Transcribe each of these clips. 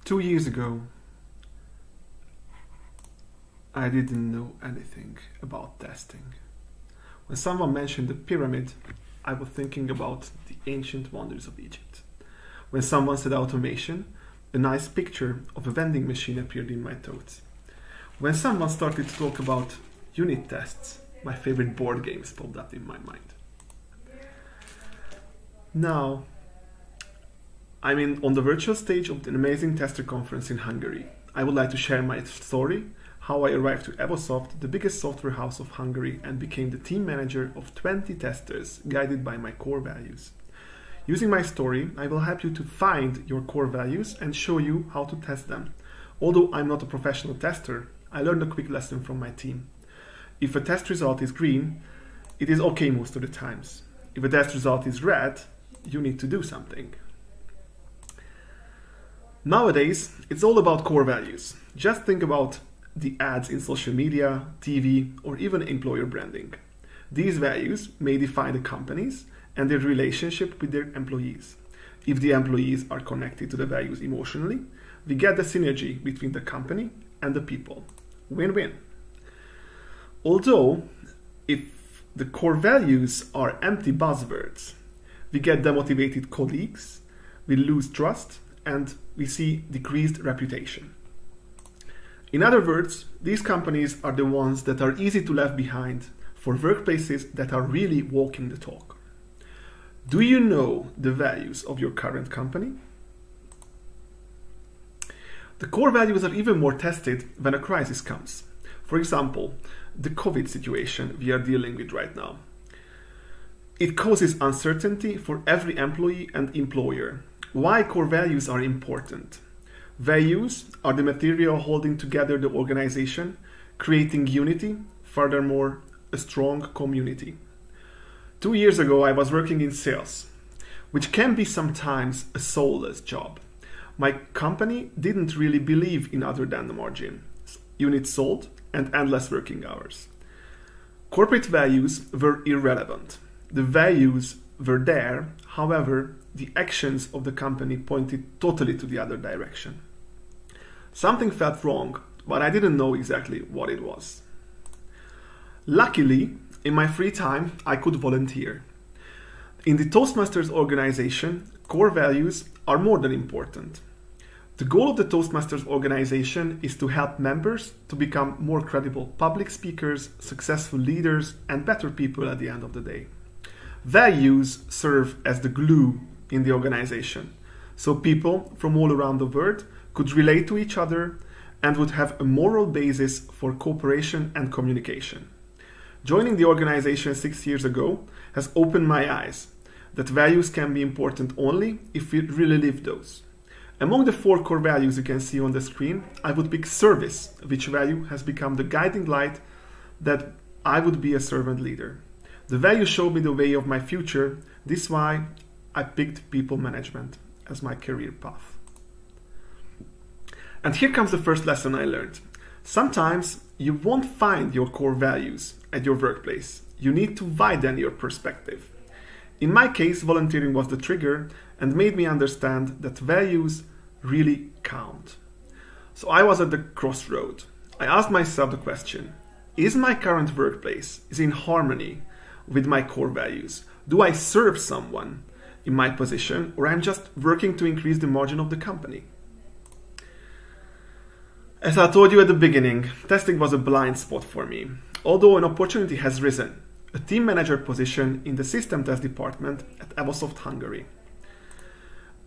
2 years ago, I didn't know anything about testing. When someone mentioned the pyramid, I was thinking about the ancient wonders of Egypt. When someone said automation, a nice picture of a vending machine appeared in my thoughts. When someone started to talk about unit tests, my favorite board games popped up in my mind. Now, I'm on the virtual stage of an amazing tester conference in Hungary. I would like to share my story, how I arrived to EVOSOFT, the biggest software house of Hungary, and became the team manager of 20 testers, guided by my core values. Using my story, I will help you to find your core values and show you how to test them. Although I'm not a professional tester, I learned a quick lesson from my team. If a test result is green, it is okay most of the times. If a test result is red, you need to do something. Nowadays, it's all about core values. Just think about the ads in social media, TV, or even employer branding. These values may define the companies and their relationship with their employees. If the employees are connected to the values emotionally, we get the synergy between the company and the people. Win-win. Although, if the core values are empty buzzwords, we get demotivated colleagues, we lose trust, and we see decreased reputation. In other words, these companies are the ones that are easy to leave behind for workplaces that are really walking the talk. Do you know the values of your current company? The core values are even more tested when a crisis comes. For example, the COVID situation we are dealing with right now. It causes uncertainty for every employee and employer. Why core values are important? Values are the material holding together the organization, creating unity, furthermore, a strong community. 2 years ago, I was working in sales, which can be sometimes a soulless job. My company didn't really believe in other than the margin, units sold, and endless working hours. Corporate values were irrelevant. The values were there, however, the actions of the company pointed totally to the other direction. Something felt wrong, but I didn't know exactly what it was. Luckily, in my free time, I could volunteer. In the Toastmasters organization, core values are more than important. The goal of the Toastmasters organization is to help members to become more credible public speakers, successful leaders, and better people at the end of the day. Values serve as the glue in the organization, so people from all around the world could relate to each other and would have a moral basis for cooperation and communication. Joining the organization 6 years ago has opened my eyes that values can be important only if we really live those. Among the 4 core values you can see on the screen, I would pick service, which value has become the guiding light that I would be a servant leader. The value showed me the way of my future. This is why I picked people management as my career path. And here comes the first lesson I learned. Sometimes you won't find your core values at your workplace. You need to widen your perspective. In my case, volunteering was the trigger and made me understand that values really count. So I was at the crossroad. I asked myself the question, is my current workplace in harmony with my core values? Do I serve someone in my position, or I'm just working to increase the margin of the company? As I told you at the beginning, testing was a blind spot for me. Although an opportunity has risen, a team manager position in the system test department at EVOSOFT Hungary.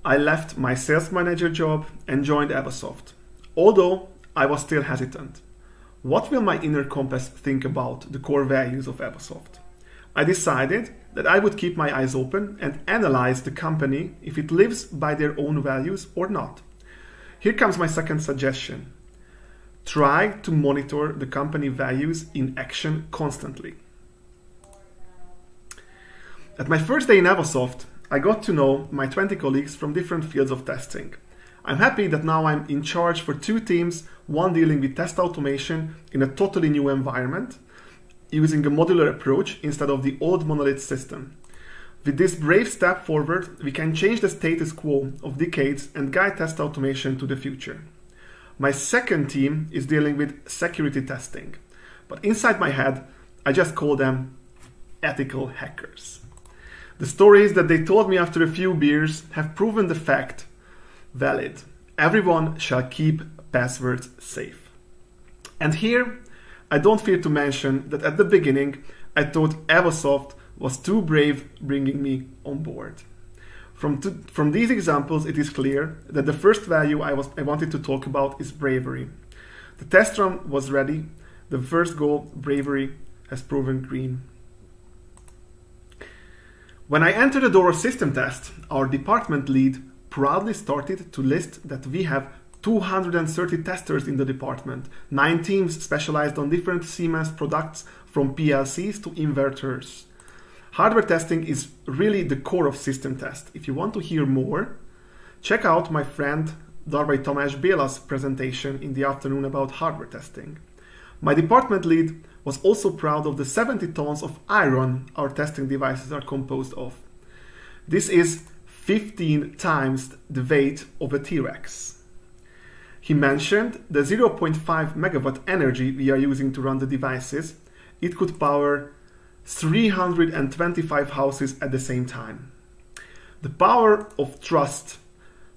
I left my sales manager job and joined EVOSOFT, although I was still hesitant. What will my inner compass think about the core values of EVOSOFT? I decided that I would keep my eyes open and analyze the company if it lives by their own values or not. Here comes my second suggestion. Try to monitor the company values in action constantly. At my first day in EVOSOFT, I got to know my 20 colleagues from different fields of testing. I'm happy that now I'm in charge for 2 teams, one dealing with test automation in a totally new environment, using a modular approach instead of the old monolith system. With this brave step forward, we can change the status quo of decades and guide test automation to the future. My second team is dealing with security testing, but inside my head, I just call them ethical hackers. The stories that they told me after a few beers have proven the fact valid. Everyone shall keep passwords safe. And here, I don't fear to mention that at the beginning, I thought EVOSOFT was too brave bringing me on board. From these examples, it is clear that the first value I wanted to talk about is bravery. The test run was ready. The first goal, bravery, has proven green. When I entered the door of system test, our department lead proudly started to list that we have 230 testers in the department, 9 teams specialized on different Siemens products from PLCs to inverters. Hardware testing is really the core of system test. If you want to hear more, check out my friend Darvai Tamás Béla's presentation in the afternoon about hardware testing. My department lead was also proud of the 70 tons of iron our testing devices are composed of. This is 15 times the weight of a T-Rex. He mentioned the 0.5 megawatt energy we are using to run the devices. It could power 325 houses at the same time. The power of trust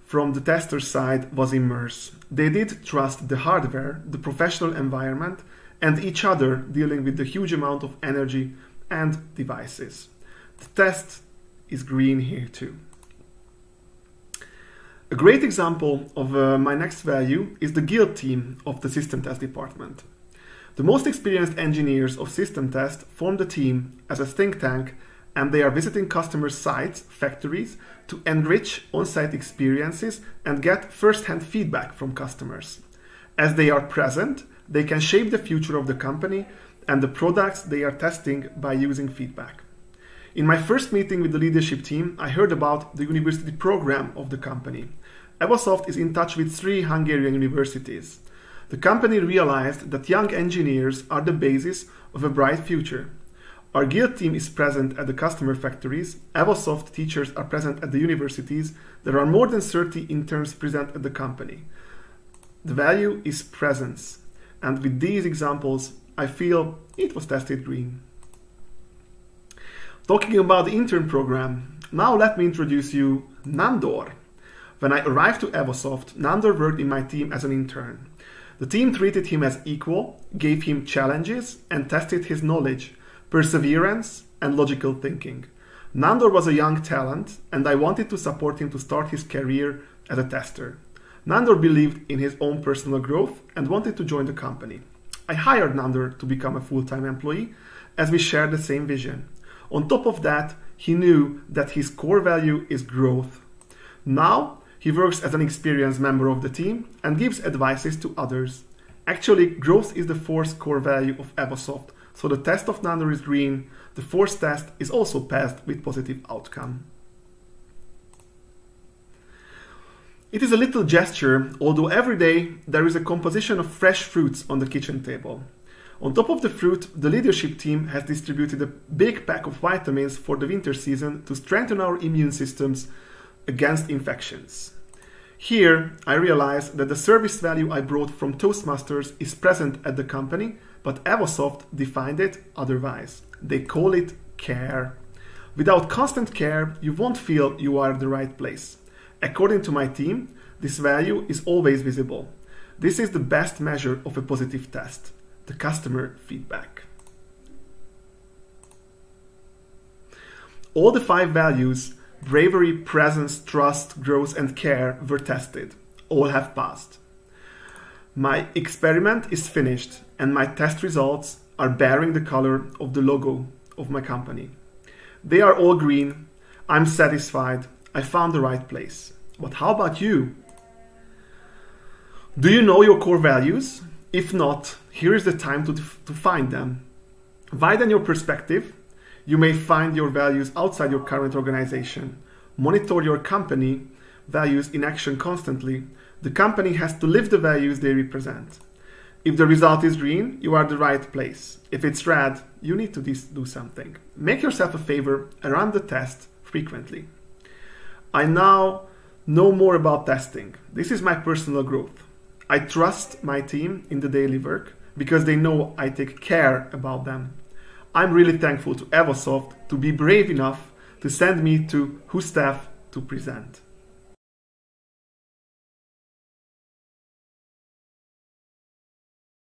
from the tester side was immense. They did trust the hardware, the professional environment, and each other dealing with the huge amount of energy and devices. The test is green here too. A great example of my next value is the guild team of the system test department. The most experienced engineers of system test form the team as a think tank, and they are visiting customer sites, factories, to enrich on-site experiences and get first-hand feedback from customers. As they are present, they can shape the future of the company and the products they are testing by using feedback. In my first meeting with the leadership team, I heard about the university program of the company. EVOSOFT is in touch with 3 Hungarian universities. The company realized that young engineers are the basis of a bright future. Our guild team is present at the customer factories. EVOSOFT teachers are present at the universities. There are more than 30 interns present at the company. The value is presence. And with these examples, I feel it was tested green. Talking about the intern program, now let me introduce you Nandor. When I arrived to EVOSOFT, Nandor worked in my team as an intern. The team treated him as equal, gave him challenges, and tested his knowledge, perseverance, and logical thinking. Nandor was a young talent, and I wanted to support him to start his career as a tester. Nandor believed in his own personal growth and wanted to join the company. I hired Nandor to become a full-time employee, as we shared the same vision. On top of that, he knew that his core value is growth. Now, he works as an experienced member of the team and gives advices to others. Actually, growth is the fourth core value of EVOSOFT, so the test of Nandor is green. The fourth test is also passed with positive outcome. It is a little gesture, although every day there is a composition of fresh fruits on the kitchen table. On top of the fruit, the leadership team has distributed a big pack of vitamins for the winter season to strengthen our immune systems against infections. Here, I realized that the service value I brought from Toastmasters is present at the company, but EVOSOFT defined it otherwise. They call it care. Without constant care, you won't feel you are at the right place. According to my team, this value is always visible. This is the best measure of a positive test, the customer feedback. All the 5 values, bravery, presence, trust, growth, and care, were tested. All have passed. My experiment is finished, and my test results are bearing the color of the logo of my company. They are all green. I'm satisfied. I found the right place. But how about you? Do you know your core values? If not, here is the time to find them. Widen your perspective. You may find your values outside your current organization. Monitor your company values in action constantly. The company has to live the values they represent. If the result is green, you are at the right place. If it's red, you need to do something. Make yourself a favor and run the test frequently. I now know more about testing. This is my personal growth. I trust my team in the daily work because they know I take care about them. I'm really thankful to EVOSOFT to be brave enough to send me to WHOstaff to present.